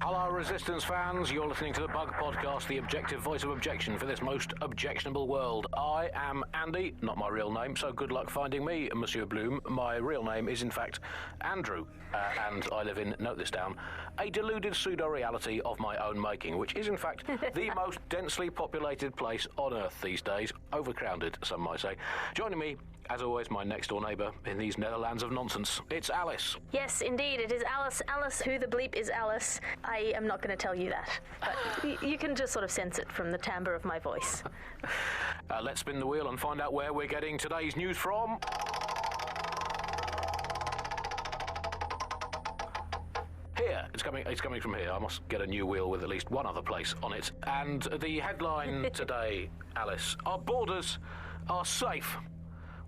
Hello, Resistance fans. You're listening to the Bug Podcast, the objective voice of objection for this most objectionable world. I am Andy, not my real name, so good luck finding me, Monsieur Bloom. My real name is, in fact, Andrew, and I live in, note this down, a deluded pseudo-reality of my own making, which is, in fact, the most densely populated place on Earth these days. Overcrowded, some might say. Joining me, as always, my next-door neighbour in these Netherlands of nonsense. It's Alice. Yes, indeed, it is Alice. Alice, who the bleep is Alice? I am not going to tell you that, but you can just sort of sense it from the timbre of my voice. Let's spin the wheel and find out where we're getting today's news from. Here. It's coming from here. I must get a new wheel with at least one other place on it. And the headline today, Alice, our borders are safe.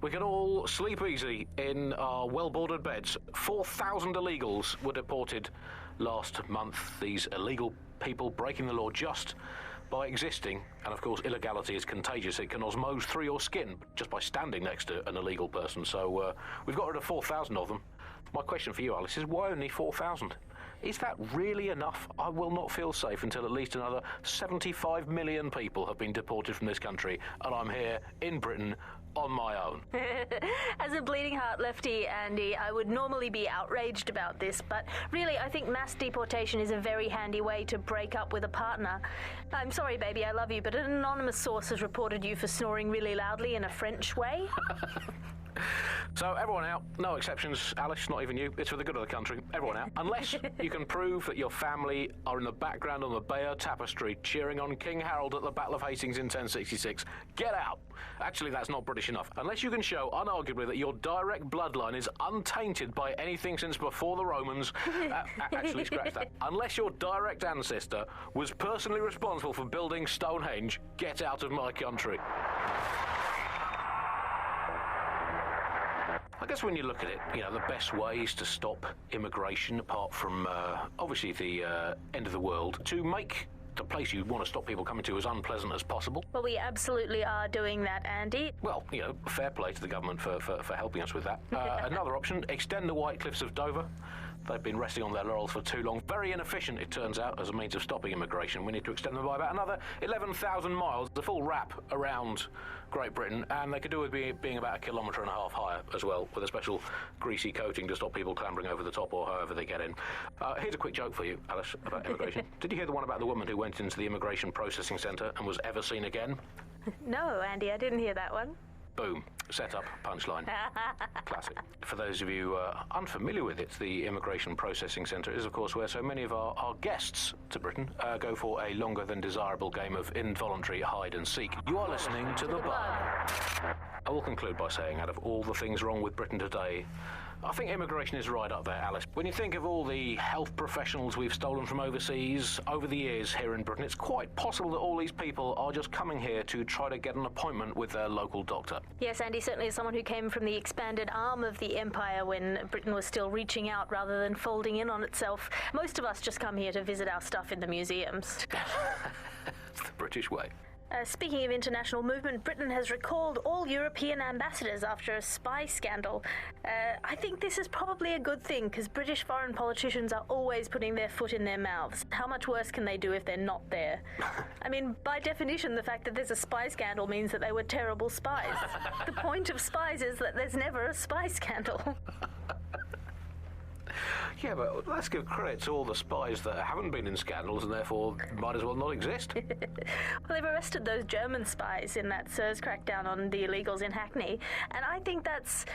We can all sleep easy in our well-bordered beds. 4,000 illegals were deported last month. These illegal people breaking the law just by existing. And of course, illegality is contagious. It can osmose through your skin just by standing next to an illegal person. So we've got rid of 4,000 of them. My question for you, Alice, is why only 4,000? Is that really enough? I will not feel safe until at least another 75 million people have been deported from this country, and I'm here in Britain on my own. As a bleeding heart lefty, Andy, I would normally be outraged about this, but really I think mass deportation is a very handy way to break up with a partner. I'm sorry, baby, I love you, but an anonymous source has reported you for snoring really loudly in a French way. So everyone out, no exceptions, Alice, not even you. It's for the good of the country. Everyone out. Unless you can prove that your family are in the background on the Bayeux Tapestry cheering on King Harold at the Battle of Hastings in 1066. Get out. Actually, that's not British enough. Unless you can show, unarguably, that your direct bloodline is untainted by anything since before the Romans. Actually, scratch that. Unless your direct ancestor was personally responsible for building Stonehenge, get out of my country. I guess when you look at it, you know, the best ways to stop immigration, apart from, obviously, the end of the world, to make the place you want to stop people coming to as unpleasant as possible. Well, we absolutely are doing that, Andy. Well, you know, fair play to the government for helping us with that. Another option, extend the White Cliffs of Dover. They've been resting on their laurels for too long. Very inefficient, it turns out, as a means of stopping immigration. We need to extend them by about another 11,000 miles, the full wrap around Great Britain, and they could do with being about 1.5 kilometres higher as well, with a special greasy coating to stop people clambering over the top or however they get in. Here's a quick joke for you, Alice, about immigration. Did you hear the one about the woman who went into the immigration processing centre and was ever seen again? No, Andy, I didn't hear that one. Boom. Set up, punchline. Classic. For those of you unfamiliar with it, the Immigration Processing Centre is, of course, where so many of our guests to Britain go for a longer than desirable game of involuntary hide and seek. You are listening to The Bug. I will conclude by saying, out of all the things wrong with Britain today, I think immigration is right up there, Alice. When you think of all the health professionals we've stolen from overseas over the years here in Britain, it's quite possible that all these people are just coming here to try to get an appointment with their local doctor. Yes, Andy, certainly as someone who came from the expanded arm of the empire when Britain was still reaching out rather than folding in on itself, most of us just come here to visit our stuff in the museums. It's the British way. Speaking of international movement, Britain has recalled all European ambassadors after a spy scandal. I think this is probably a good thing, because British foreign politicians are always putting their foot in their mouths. How much worse can they do if they're not there? I mean, by definition, the fact that there's a spy scandal means that they were terrible spies. The point of spies is that there's never a spy scandal. Yeah, but let's give credit to all the spies that haven't been in scandals and therefore might as well not exist. Well, they've arrested those German spies in that SIRS crackdown on the illegals in Hackney, and I think that's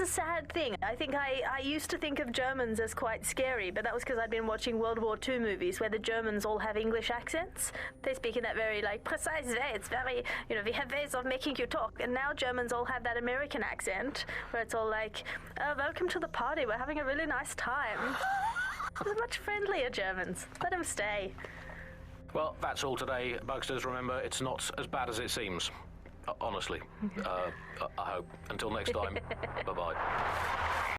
a sad thing. I think I used to think of Germans as quite scary, but that was because I'd been watching World War II movies where the Germans all have English accents. They speak in that very, precise way. It's very, we have ways of making you talk. And now Germans all have that American accent where it's all like, oh, welcome to the party. We're having a really nice time. They're much friendlier Germans. Let them stay. Well, that's all today, Bugsters. Remember, it's not as bad as it seems. Honestly. I hope. Until next time, bye-bye.